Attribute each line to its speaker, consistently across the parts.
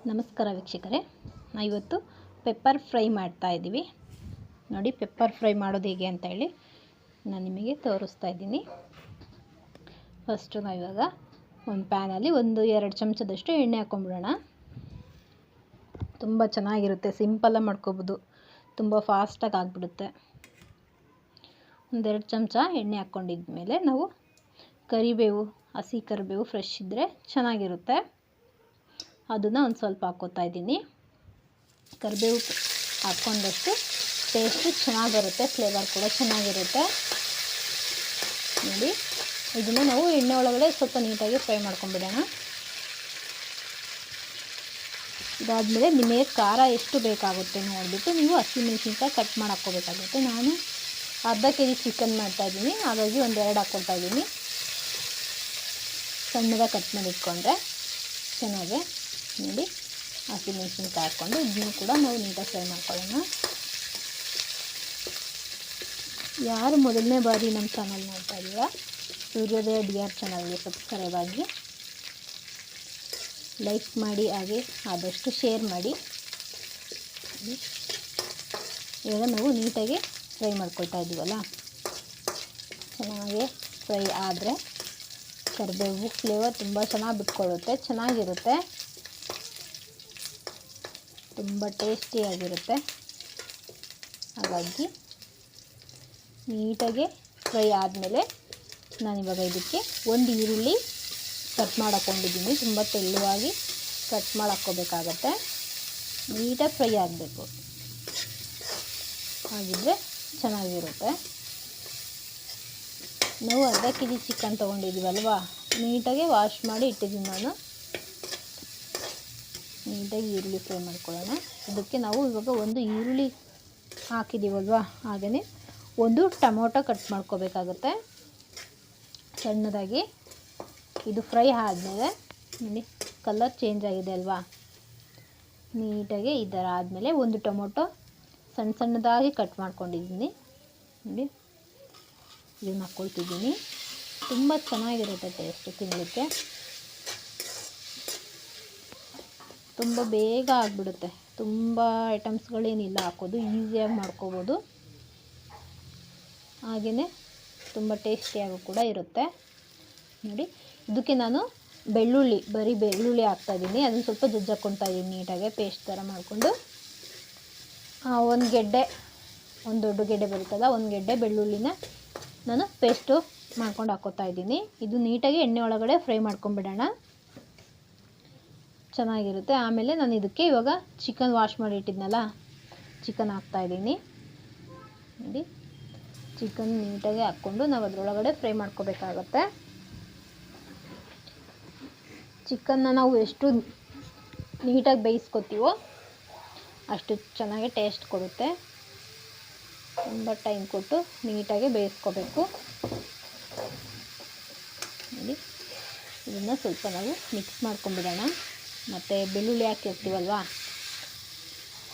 Speaker 1: ನಮಸ್ಕಾರ ವೀಕ್ಷಕರೇ, ನಾವು ಇವತ್ತು ಪೆಪ್ಪರ್ ಫ್ರೈ ಮಾಡ್ತಾ ಇದ್ದೀವಿ. ನೋಡಿ, ಪೆಪ್ಪರ್ ಫ್ರೈ ಮಾಡೋದು ಹೇಗೆ ಅಂತ ಹೇಳಿ ನಾನು ನಿಮಗೆ ತೋರಿಸ್ತಾ ಇದ್ದೀನಿ. ಫಸ್ಟು ನಾವು ಇವಾಗ ಒಂದು ಪ್ಯಾನಲ್ಲಿ 1-2 ಚಮಚದಷ್ಟು ಎಣ್ಣೆ ಹಾಕ್ಕೊಂಬಿಡೋಣ. ತುಂಬ ಚೆನ್ನಾಗಿರುತ್ತೆ, ಸಿಂಪಲ್ಲಾಗಿ ಮಾಡ್ಕೋಬೋದು, ತುಂಬ ಫಾಸ್ಟಾಗಿ ಆಗಿಬಿಡುತ್ತೆ. 1-2 ಚಮಚ ಎಣ್ಣೆ ಹಾಕ್ಕೊಂಡಿದ್ಮೇಲೆ ನಾವು ಕರಿಬೇವು, ಹಸಿ ಕರಿಬೇವು ಫ್ರೆಶ್ ಇದ್ದರೆ ಚೆನ್ನಾಗಿರುತ್ತೆ, ಅದನ್ನು ಒಂದು ಸ್ವಲ್ಪ ಹಾಕ್ಕೋತಾ ಇದ್ದೀನಿ. ಕರಿಬೇವು ಹಾಕ್ಕೊಂಡಷ್ಟು ಟೇಸ್ಟು ಚೆನ್ನಾಗಿ ಬರುತ್ತೆ, ಫ್ಲೇವರ್ ಕೂಡ ಚೆನ್ನಾಗಿರುತ್ತೆ. ನೋಡಿ, ಇದನ್ನು ನಾವು ಎಣ್ಣೆ ಒಳಗಡೆ ಸ್ವಲ್ಪ ನೀಟಾಗಿ ಫ್ರೈ ಮಾಡ್ಕೊಂಬಿಡೋಣ. ಇದಾದಮೇಲೆ ನಿಮಗೆ ಖಾರ ಎಷ್ಟು ಬೇಕಾಗುತ್ತೆ ನೋಡಿಬಿಟ್ಟು ನೀವು ಹಸಿಮೆಣಸಿನ್ಕಾಯಿ ಕಟ್ ಮಾಡಿ ಹಾಕ್ಕೋಬೇಕಾಗುತ್ತೆ. ನಾನು ಅರ್ಧ kg ಚಿಕನ್ ಮಾಡ್ತಾಯಿದ್ದೀನಿ, ಹಾಗಾಗಿ 1-2 ಹಾಕ್ಕೊಳ್ತಾ ಇದ್ದೀನಿ. ಸಣ್ಣದಾಗಿ ಕಟ್ ಮಾಡಿ ಇಟ್ಕೊಂಡ್ರೆ ಚೆನ್ನಾಗೆ. ನೋಡಿ, ಹಸಿಮೆಣಸಿನ್ಕಾಯಿ ಹಾಕ್ಕೊಂಡು ಇದನ್ನು ಕೂಡ ನಾವು ನೀಟಾಗಿ ಫ್ರೈ ಮಾಡ್ಕೊಳ್ಳೋಣ. ಯಾರು ಮೊದಲನೇ ಬಾರಿ ನಮ್ಮ ಚಾನಲ್ ನೋಡ್ತಾ ಇದ್ದೀರಾ, ಸೂರ್ಯೋದಯ DR ಚಾನಲ್ಗೆ ಸಬ್ಸ್ಕ್ರೈಬ್ ಆಗಿ, ಲೈಕ್ ಮಾಡಿ, ಹಾಗೆ ಆದಷ್ಟು ಶೇರ್ ಮಾಡಿ. ಇವಾಗ ನಾವು ನೀಟಾಗಿ ಫ್ರೈ ಮಾಡ್ಕೊಳ್ತಾ ಇದ್ದೀವಲ್ಲ, ಚೆನ್ನಾಗಿ ಫ್ರೈ ಆದರೆ ಕರಿಬೇವು ಫ್ಲೇವರ್ ತುಂಬ ಚೆನ್ನಾಗಿ ಬಿಟ್ಕೊಳ್ಳುತ್ತೆ, ಚೆನ್ನಾಗಿರುತ್ತೆ, ತುಂಬ ಟೇಸ್ಟಿಯಾಗಿರುತ್ತೆ. ಹಾಗಾಗಿ ನೀಟಾಗಿ ಫ್ರೈ ಆದಮೇಲೆ ನಾನಿವಾಗ ಇದಕ್ಕೆ 1 ಈರುಳ್ಳಿ ಕಟ್ ಮಾಡಿ ಹಾಕ್ಕೊಂಡಿದ್ದೀನಿ. ತುಂಬ ತೆಳುವಾಗಿ ಕಟ್ ಮಾಡಿ ಹಾಕ್ಕೋಬೇಕಾಗತ್ತೆ, ನೀಟಾಗಿ ಫ್ರೈ ಆಗಬೇಕು, ಹಾಗಿದ್ರೆ ಚೆನ್ನಾಗಿರುತ್ತೆ. ನಾವು ಅರ್ಧ kg ಚಿಕನ್ ತೊಗೊಂಡಿದ್ದೀವಲ್ವಾ, ನೀಟಾಗಿ ವಾಶ್ ಮಾಡಿ ಇಟ್ಟಿದ್ದೀನಿ ನಾನು. ನೀಟಾಗಿ ಈರುಳ್ಳಿ ಫ್ರೈ ಮಾಡ್ಕೊಳ್ಳೋಣ. ಇದಕ್ಕೆ ನಾವು ಇವಾಗ 1 ಈರುಳ್ಳಿ ಹಾಕಿದ್ದೀವಲ್ವಾ, ಹಾಗೆಯೇ 1 ಟೊಮೊಟೊ ಕಟ್ ಮಾಡ್ಕೋಬೇಕಾಗುತ್ತೆ ಸಣ್ಣದಾಗಿ. ಇದು ಫ್ರೈ ಆದಮೇಲೆ ನೋಡಿ, ಕಲರ್ ಚೇಂಜ್ ಆಗಿದೆ ಅಲ್ವಾ, ನೀಟಾಗಿ ಈ ಥರ ಆದಮೇಲೆ 1 ಟೊಮೊಟೊ ಸಣ್ಣದಾಗಿ ಕಟ್ ಮಾಡ್ಕೊಂಡಿದ್ದೀನಿ. ನೋಡಿ, ಇದನ್ನು ಹಾಕ್ಕೊಳ್ತಿದ್ದೀನಿ. ತುಂಬ ಚೆನ್ನಾಗಿರುತ್ತೆ ಟೇಸ್ಟು, ತಿನ್ನಲಿಕ್ಕೆ ತುಂಬ ಬೇಗ ಆಗಿಬಿಡುತ್ತೆ. ತುಂಬ ಐಟಮ್ಸ್ಗಳೇನಿಲ್ಲ ಹಾಕೋದು, ಈಸಿಯಾಗಿ ಮಾಡ್ಕೋಬೋದು, ಹಾಗೆಯೇ ತುಂಬ ಟೇಸ್ಟಿಯಾಗೂ ಕೂಡ ಇರುತ್ತೆ. ನೋಡಿ, ಇದಕ್ಕೆ ನಾನು ಬರೀ ಬೆಳ್ಳುಳ್ಳಿ ಹಾಕ್ತಾಯಿದ್ದೀನಿ. ಅದನ್ನು ಸ್ವಲ್ಪ ಜಜ್ಜಾಕ್ಕೊಳ್ತಾ ಇದ್ದೀನಿ ನೀಟಾಗಿ ಪೇಸ್ಟ್ ಥರ ಮಾಡಿಕೊಂಡು. ಒಂದು ದೊಡ್ಡ ಗೆಡ್ಡೆ ಬರುತ್ತಲ್ಲ, 1 ಗೆಡ್ಡೆ ಬೆಳ್ಳುಳ್ಳಿನ ನಾನು ಪೇಸ್ಟು ಮಾಡ್ಕೊಂಡು ಹಾಕ್ಕೋತಾ ಇದ್ದೀನಿ. ಇದು ನೀಟಾಗಿ ಎಣ್ಣೆ ಒಳಗಡೆ ಫ್ರೈ ಮಾಡ್ಕೊಂಬಿಡೋಣ, ಚೆನ್ನಾಗಿರುತ್ತೆ. ಆಮೇಲೆ ನಾನು ಇದಕ್ಕೆ ಇವಾಗ ಚಿಕನ್ ವಾಶ್ ಮಾಡಿ ಇಟ್ಟಿದ್ನಲ್ಲ, ಚಿಕನ್ ಹಾಕ್ತಾಯಿದ್ದೀನಿ. ನೋಡಿ, ಚಿಕನ್ ನೀಟಾಗಿ ಹಾಕ್ಕೊಂಡು ನಾವು ಅದರೊಳಗಡೆ ಫ್ರೈ ಮಾಡ್ಕೋಬೇಕಾಗತ್ತೆ. ಚಿಕನ್ನ ನಾವು ಎಷ್ಟು ನೀಟಾಗಿ ಬೇಯಿಸ್ಕೊತೀವೋ ಅಷ್ಟು ಚೆನ್ನಾಗಿ ಟೇಸ್ಟ್ ಕೊಡುತ್ತೆ. ತುಂಬ ಟೈಮ್ ಕೊಟ್ಟು ನೀಟಾಗಿ ಬೇಯಿಸ್ಕೋಬೇಕು. ನೋಡಿ, ಇದನ್ನು ಸ್ವಲ್ಪ ನಾವು ಮಿಕ್ಸ್ ಮಾಡ್ಕೊಂಬಿಡೋಣ. ಮತ್ತು ಬೆಳ್ಳುಳ್ಳಿ ಹಾಕಿರ್ತೀವಲ್ವ,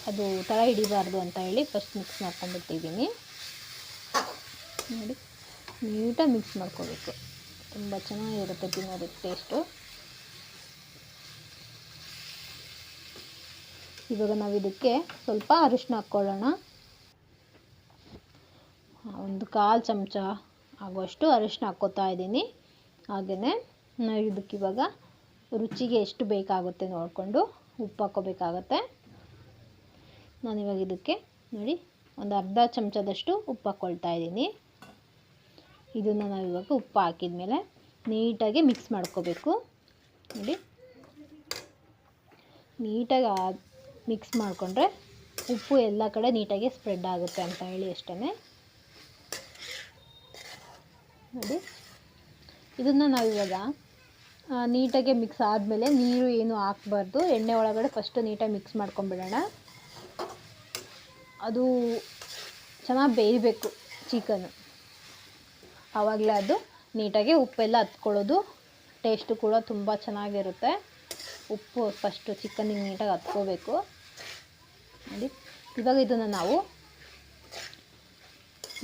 Speaker 1: ಅದು ತಳ ಹಿಡಿಬಾರ್ದು ಅಂತ ಹೇಳಿ ಫಸ್ಟ್ ಮಿಕ್ಸ್ ಮಾಡ್ಕೊಂಡ್ಬಿಟ್ಟಿದ್ದೀನಿ. ನೋಡಿ, ನೀಟಾಗಿ ಮಿಕ್ಸ್ ಮಾಡ್ಕೋಬೇಕು, ತುಂಬ ಚೆನ್ನಾಗಿರುತ್ತೆ ತಿನ್ನೋದಕ್ಕೆ ಟೇಸ್ಟು. ಇವಾಗ ನಾವು ಇದಕ್ಕೆ ಸ್ವಲ್ಪ ಅರಿಶಿನ ಹಾಕ್ಕೊಳ್ಳೋಣ. 1/4 ಚಮಚ ಆಗುವಷ್ಟು ಅರಿಶಿನ ಹಾಕ್ಕೋತಾ ಇದ್ದೀನಿ. ಹಾಗೆಯೇ ನಾವು ಇದಕ್ಕಿವಾಗ ರುಚಿಗೆ ಎಷ್ಟು ಬೇಕಾಗುತ್ತೆ ನೋಡಿಕೊಂಡು ಉಪ್ಪು ಹಾಕ್ಕೋಬೇಕಾಗತ್ತೆ. ನಾನಿವಾಗ ಇದಕ್ಕೆ ನೋಡಿ ಅರ್ಧ ಚಮಚದಷ್ಟು ಉಪ್ಪು ಹಾಕ್ಕೊಳ್ತಾ ಇದ್ದೀನಿ. ಇದನ್ನು ನಾವಿವಾಗ ಉಪ್ಪು ಹಾಕಿದ ಮೇಲೆ ನೀಟಾಗಿ ಮಿಕ್ಸ್ ಮಾಡ್ಕೋಬೇಕು. ನೋಡಿ, ನೀಟಾಗಿ ಮಿಕ್ಸ್ ಮಾಡಿಕೊಂಡ್ರೆ ಉಪ್ಪು ಎಲ್ಲ ಕಡೆ ನೀಟಾಗಿ ಸ್ಪ್ರೆಡ್ ಆಗುತ್ತೆ ಅಂತ ಹೇಳಿ ಅಷ್ಟೇ. ನೋಡಿ, ಇದನ್ನು ನಾವಿವಾಗ ನೀಟಾಗಿ ಮಿಕ್ಸ್ ಆದಮೇಲೆ ನೀರು ಏನು ಹಾಕಬಾರ್ದು, ಎಣ್ಣೆ ಒಳಗಡೆ ಫಸ್ಟು ನೀಟಾಗಿ ಮಿಕ್ಸ್ ಮಾಡ್ಕೊಂಬಿಡೋಣ. ಅದು ಚೆನ್ನಾಗಿ ಬೇಯಬೇಕು ಚಿಕನ್ನು, ಆವಾಗಲೇ ಅದು ನೀಟಾಗಿ ಉಪ್ಪೆಲ್ಲ ಹತ್ಕೊಳ್ಳೋದು, ಟೇಸ್ಟು ಕೂಡ ತುಂಬ ಚೆನ್ನಾಗಿರುತ್ತೆ. ಉಪ್ಪು ಫಸ್ಟು ಚಿಕನ್ನಿಗೆ ನೀಟಾಗಿ ಹತ್ಕೋಬೇಕು. ನೋಡಿ, ಇವಾಗ ಇದನ್ನು ನಾವು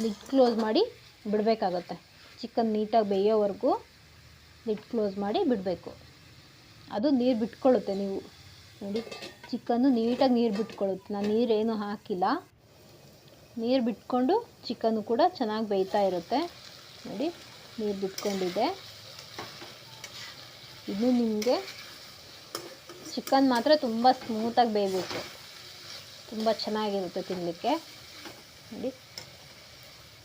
Speaker 1: ಲಿಡ್ ಕ್ಲೋಸ್ ಮಾಡಿ ಬಿಡಬೇಕಾಗತ್ತೆ. ಚಿಕನ್ ನೀಟಾಗಿ ಬೇಯೋವರೆಗೂ ಲಿಡ್ ಕ್ಲೋಸ್ ಮಾಡಿ ಬಿಡಬೇಕು. ಅದು ನೀರು ಬಿಟ್ಕೊಳ್ಳುತ್ತೆ, ನೀವು ನೋಡಿ ಚಿಕನ್ನು ನೀಟಾಗಿ ನೀರು ಬಿಟ್ಕೊಳ್ಳುತ್ತೆ. ನಾನು ನೀರೇನು ಹಾಕಿಲ್ಲ, ನೀರು ಬಿಟ್ಕೊಂಡು ಚಿಕನ್ನು ಕೂಡ ಚೆನ್ನಾಗಿ ಬೇಯ್ತಾ ಇರುತ್ತೆ. ನೋಡಿ ನೀರು ಬಿಟ್ಕೊಂಡಿದೆ. ಇದು ನಿಮಗೆ ಚಿಕನ್ ಮಾತ್ರ ತುಂಬ ಸ್ಮೂತಾಗಿ ಬೇಯಬೇಕು, ತುಂಬ ಚೆನ್ನಾಗಿರುತ್ತೆ ತಿನ್ನಲಿಕ್ಕೆ. ನೋಡಿ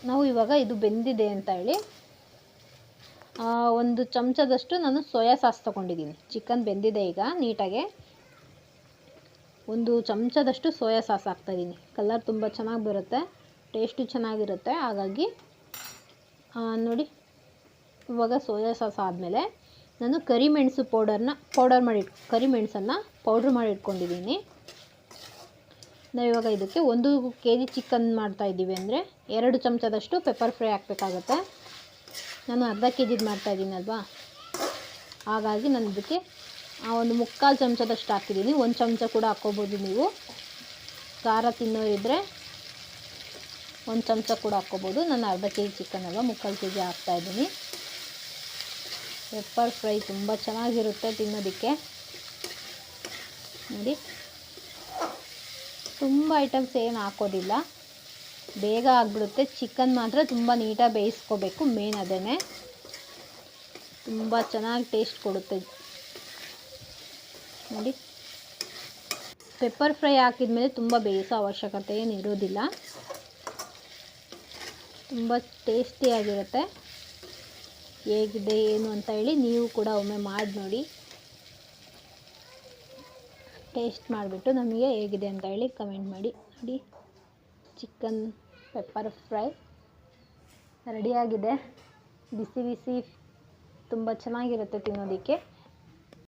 Speaker 1: ನಾವು ಇವಾಗ ಇದು ಬೆಂದಿದೆ ಅಂತ ಹೇಳಿ ಒಂದು ಚಮಚದಷ್ಟು ನಾನು ಸೋಯಾ ಸಾಸ್ ತೊಗೊಂಡಿದ್ದೀನಿ. ಚಿಕನ್ ಬೆಂದಿದೆ ಈಗ ನೀಟಾಗೆ. ಒಂದು ಚಮಚದಷ್ಟು ಸೋಯಾ ಸಾಸ್ ಹಾಕ್ತಾಯಿದ್ದೀನಿ. ಕಲರ್ ತುಂಬ ಚೆನ್ನಾಗಿ ಬರುತ್ತೆ, ಟೇಸ್ಟು ಚೆನ್ನಾಗಿರುತ್ತೆ. ಹಾಗಾಗಿ ನೋಡಿ ಇವಾಗ ಸೋಯಾ ಸಾಸ್ ಆದಮೇಲೆ ನಾನು ಕರಿಮೆಣಸು ಕರಿಮೆಣಸನ್ನು ಪೌಡ್ರ್ ಮಾಡಿ ಇಟ್ಕೊಂಡಿದ್ದೀನಿ. ನಾವು ಇವಾಗ ಇದಕ್ಕೆ 1 kg ಚಿಕನ್ ಮಾಡ್ತಾಯಿದ್ದೀವಿ ಅಂದರೆ 2 ಚಮಚದಷ್ಟು ಪೆಪ್ಪರ್ ಫ್ರೈ ಹಾಕಬೇಕಾಗತ್ತೆ. ನಾನು ಅರ್ಧ kgದು ಮಾಡ್ತಾಯಿದ್ದೀನಲ್ವಾ, ಹಾಗಾಗಿ ನಾನು ಇದಕ್ಕೆ ಒಂದು 3/4 ಚಮಚದಷ್ಟು ಹಾಕಿದ್ದೀನಿ. 1 ಚಮಚ ಕೂಡ ಹಾಕ್ಕೋಬೋದು ನೀವು. ಖಾರ ತಿನ್ನೋರಿದ್ದರೆ 1 ಚಮಚ ಕೂಡ ಹಾಕ್ಕೋಬೋದು. ನಾನು ಅರ್ಧ kg ಚಿಕನ್ ಅಲ್ವಾ 3/4 kg ಹಾಕ್ತಾಯಿದ್ದೀನಿ. ಪೆಪ್ಪರ್ ಫ್ರೈ ತುಂಬ ಚೆನ್ನಾಗಿರುತ್ತೆ ತಿನ್ನೋದಕ್ಕೆ. ನೋಡಿ ತುಂಬ ಐಟಮ್ಸ್ ಏನು ಹಾಕೋದಿಲ್ಲ, ಬೇಗ ಆಗಿಬಿಡುತ್ತೆ. ಚಿಕನ್ ಮಾತ್ರ ತುಂಬ ನೀಟಾಗಿ ಬೇಯಿಸ್ಕೋಬೇಕು, ಮೇನ್ ಅದೇ ತುಂಬ ಚೆನ್ನಾಗಿ ಟೇಸ್ಟ್ ಕೊಡುತ್ತೆ. ನೋಡಿ ಪೆಪ್ಪರ್ ಫ್ರೈ ಹಾಕಿದ್ಮೇಲೆ ತುಂಬ ಬೇಯಿಸೋ ಅವಶ್ಯಕತೆ ಏನು ಇರೋದಿಲ್ಲ, ತುಂಬ ಟೇಸ್ಟಿಯಾಗಿರುತ್ತೆ. ಹೇಗಿದೆ ಏನು ಅಂತ ಹೇಳಿ ನೀವು ಕೂಡ ಒಮ್ಮೆ ಮಾಡಿ ನೋಡಿ. ಟೇಸ್ಟ್ ಮಾಡಿಬಿಟ್ಟು ನಮಗೆ ಹೇಗಿದೆ ಅಂತ ಹೇಳಿ ಕಮೆಂಟ್ ಮಾಡಿ. ನೋಡಿ ಚಿಕನ್ ಪೆಪ್ಪರ್ ಫ್ರೈ ರೆಡಿಯಾಗಿದೆ. ಬಿಸಿ ಬಿಸಿ ತುಂಬ ಚೆನ್ನಾಗಿರುತ್ತೆ ತಿನ್ನೋದಕ್ಕೆ.